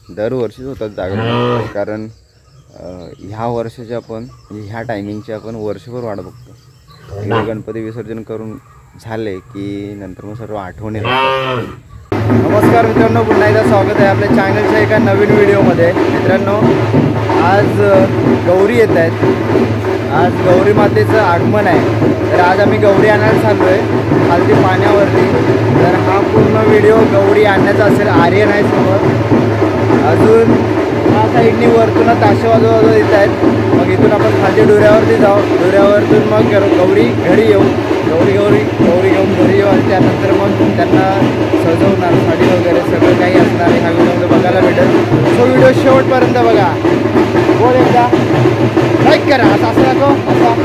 दरवर्षीच होतात जागरण, कारण ह्या वर्षाचे आपण ह्या टायमिंगचे आपण वर्षभर वाट बघतो। गणपती विसर्जन करून झाले की नंतर मग सर्व आठवण येतात। नमस्कार मित्रांनो, पुन्हा एकदा स्वागत आहे आपल्या चॅनलच्या एका नवीन व्हिडिओमध्ये। मित्रांनो, आज गौरी येत आहेत, आज गौरी मातेचं आगमन आहे। तर आज आम्ही गौरी आणायला चाललो आहे खालती पाण्यावरती। तर हा पूर्ण व्हिडिओ गौरी आणण्याचा असेल। आर्यन आहे समोर, अजून ह्या साईडनी वरतून ताशे वाजवत येत आहेत। मग इथून आपण खाली डोऱ्यावरती जाऊ, डोऱ्यावरतून मग गौरी घरी येऊ, गौरी घेऊन घरी येऊ आणि त्यानंतर मग त्यांना सजवणार, साडी वगैरे सगळं काही असणार ह्या व्हिडिओमध्ये बघायला भेटेल। तो व्हिडिओ शेवटपर्यंत बघा। बोल एकदा लाईक करा, असं दाखव असा।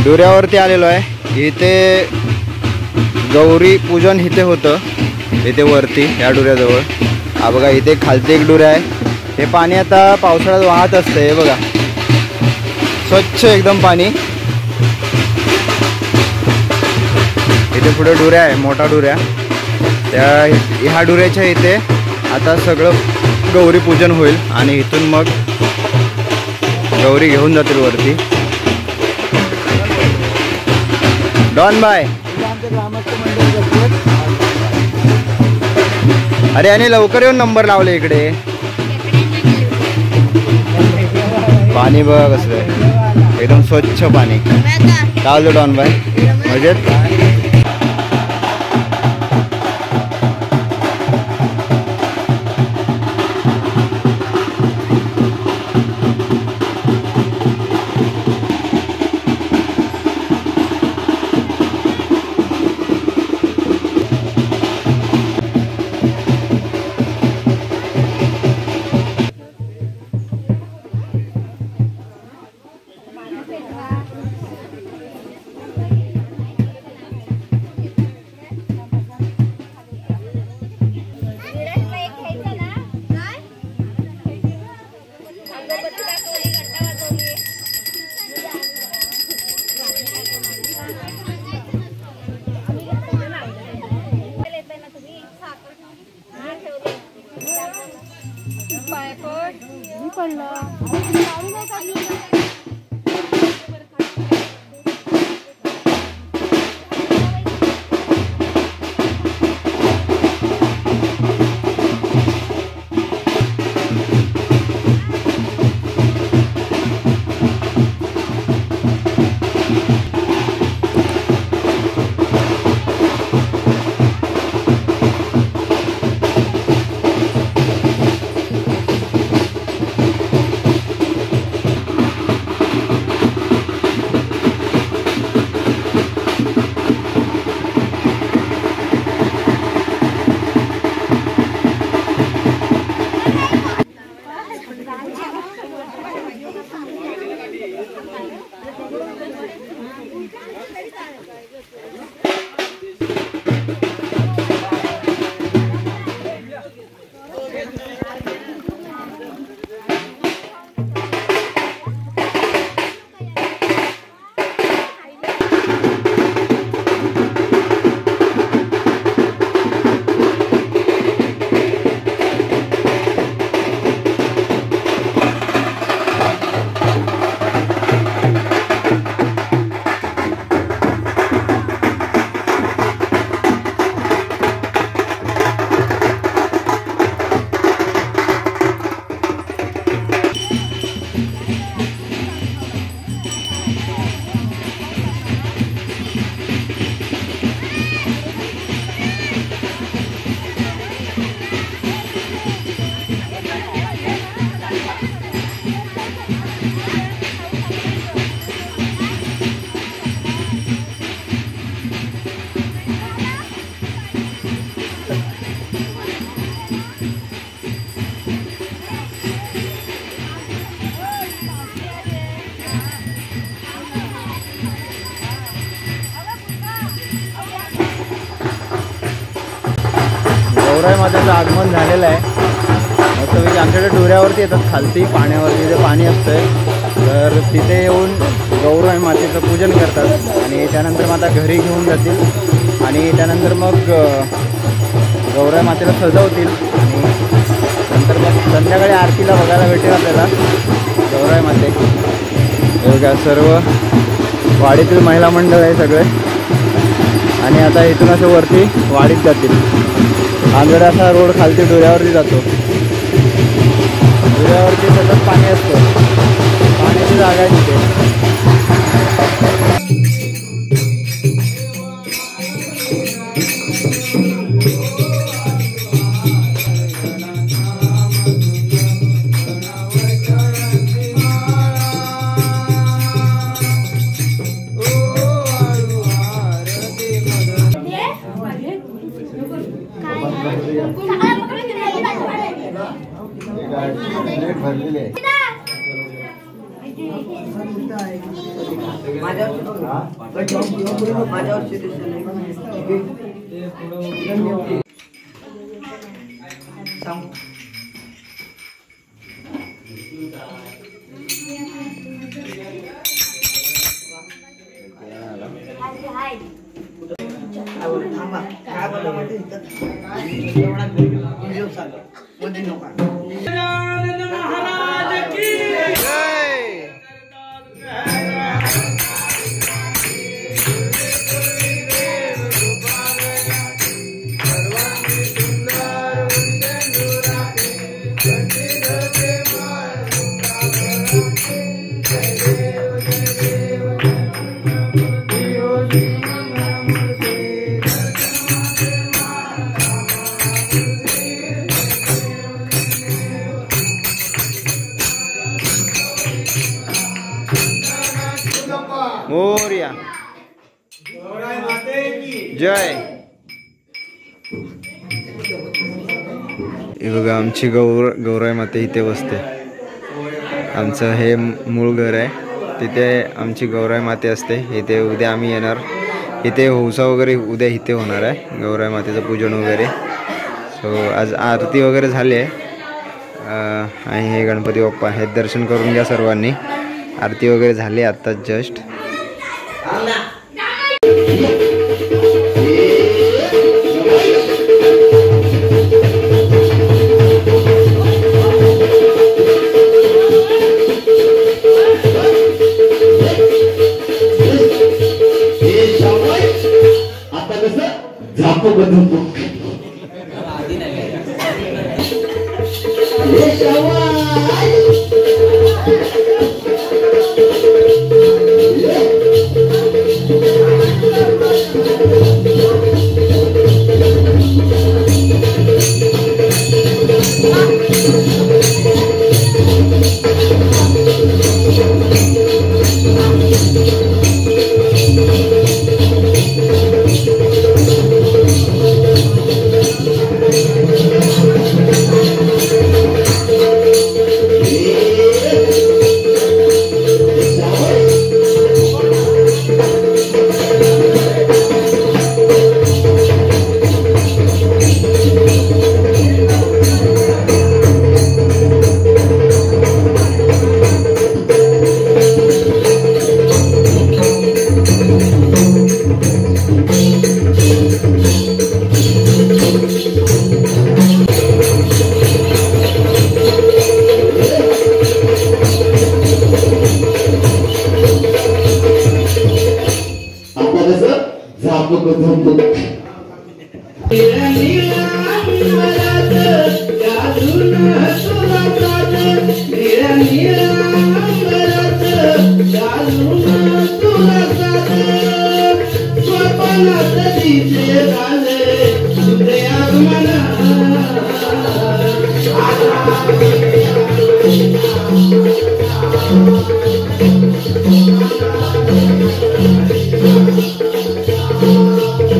डोऱ्यावरती आलेलो आहे। इथे गौरी पूजन इथे होतं, इथे वरती या डोऱ्याजवळ। हा बघा, इथे खालती एक डोऱ्या आहे। हे पाणी आता पावसाळ्यात वाहत असतं, हे बघा स्वच्छ एकदम पाणी। इथे पुढे डोऱ्या आहे, मोठा डोऱ्या। त्या ह्या डोऱ्याच्या इथे आता सगळं गौरी पूजन होईल आणि इथून मग गौरी घेऊन जातील वरती। डॉन बाय, अरे आणि लवकर येऊन नंबर लावले इकडे। पाणी बघा कसं आहे, एकदम स्वच्छ पाणी। काय बोलतो डॉन बाय, मजेत? गौराई मातेचं आगमन झालेलं आहे. मस्तपैकी आमच्याकडे डोऱ्यावरती येतात, खालती पाण्यावरती जिथे पाणी असतंय, तर तिथे येऊन गौराई मातेचं पूजन करतात आणि त्यानंतर मग आता घरी घेऊन जातील आणि त्यानंतर मग गौराई मातेला सजवतील आणि नंतर मग संध्याकाळी आरतीला बघायला भेटेल आपल्याला गौराई माते. बघा सर्व वाडीतील महिला मंडळ आहे सगळे आणि आता इथून असं वरती वाडीत जातील. आमच्याकडे असा रोड खालती डोऱ्यावरती जातो. डोऱ्यावरती सतत पाणी असतं, पाण्याची जागा आहे तिथे. मोरया जय. हे बघा आमची गौराई माते इथे बसते. आमचं हे मूळ घर आहे, तिथे आमची गौराई माते असते. इथे उद्या आम्ही येणार. इथे हौसा वगैरे उद्या इथे होणार आहे, गौराई मातेचं पूजन वगैरे. सो आज आरती वगैरे झाली आहे आणि हे गणपती बाप्पा हे दर्शन करून घ्या सर्वांनी. आरती वगैरे झाली आत्ताच जस्ट.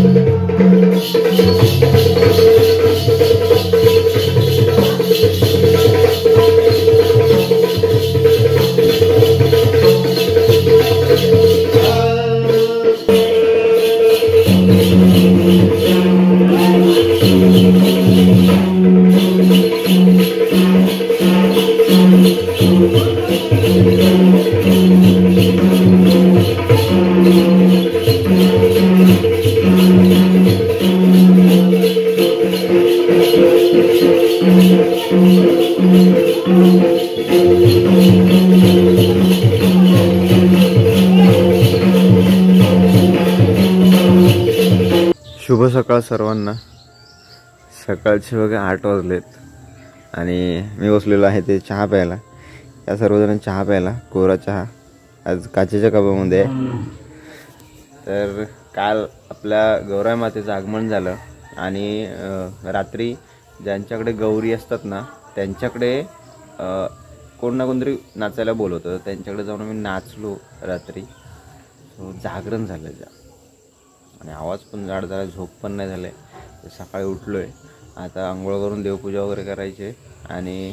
Thank you. शुभ सकाळ सर्वांना। सकाळचे बघा 8 वाजलेत आणि मी बसलेलो आहे ते चहा प्यायला। या सर्वजण चहा प्यायला, कोरा चहा आज काचेच्या कपामध्ये आहे। तर काल आपल्या गौराई मातेचं आगमन झालं आणि रात्री ज्यांच्याकडे गौरी असतात ना त्यांच्याकडे कोण ना कोणतरी नाचायला बोलवतं। त्यांच्याकडे जाऊन मी नाचलो रात्री। जागरण झालं आणि आवाज पण जाड झाला, झोप पण नाही झाले। सकाळी उठलोय, आता आंघोळ करून देवपूजा वगैरे करायची आणि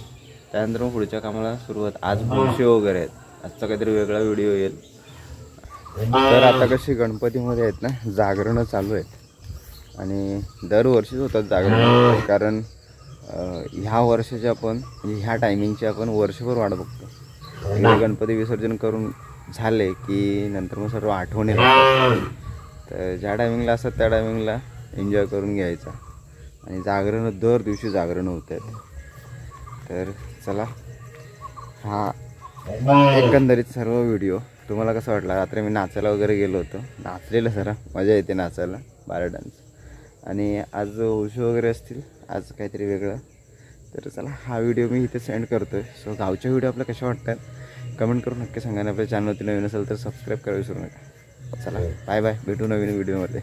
त्यानंतर मग पुढच्या कामाला सुरुवात। आज बोलशे वगैरे आहेत, आजचा काहीतरी वेगळा व्हिडिओ येईल। तर आता कशी गणपतीमध्ये आहेत ना जागरणं चालू आहेत आणि दरवर्षीच होतात जागरण, कारण ह्या वर्षाचे आपण म्हणजे ह्या टायमिंगची आपण वर्षभर वाट बघतो। गणपती विसर्जन करून झाले की नंतर मग सर्व आठवणी राहतात। तर ज्या टायमिंगला असतात त्या टायमिंगला एन्जॉय करून घ्यायचा आणि जागरण दर दिवशी जागरण होत आहेत। तर चला, हा एकंदरीत सर्व व्हिडिओ तुम्हाला कसा वाटला। रात्री मी नाचायला वगैरे गेलो होतो, नाचलेलं जरा मजा येते नाचायला, बारा डान्स। आणि आज उशी वगैरे असतील, आज काहीतरी वेगळं। तर चला, हा व्हिडिओ मी इथे सेंड करतोय। सो गावचे व्हिडिओ आपल्या कशा वाटतात कमेंट करून नक्की सांगा। आपल्या चॅनलवरती नवीन असेल तर सबस्क्राईब करायला विसरू नका। चला बाय बाय, भेटू नवीन व्हिडिओमध्ये।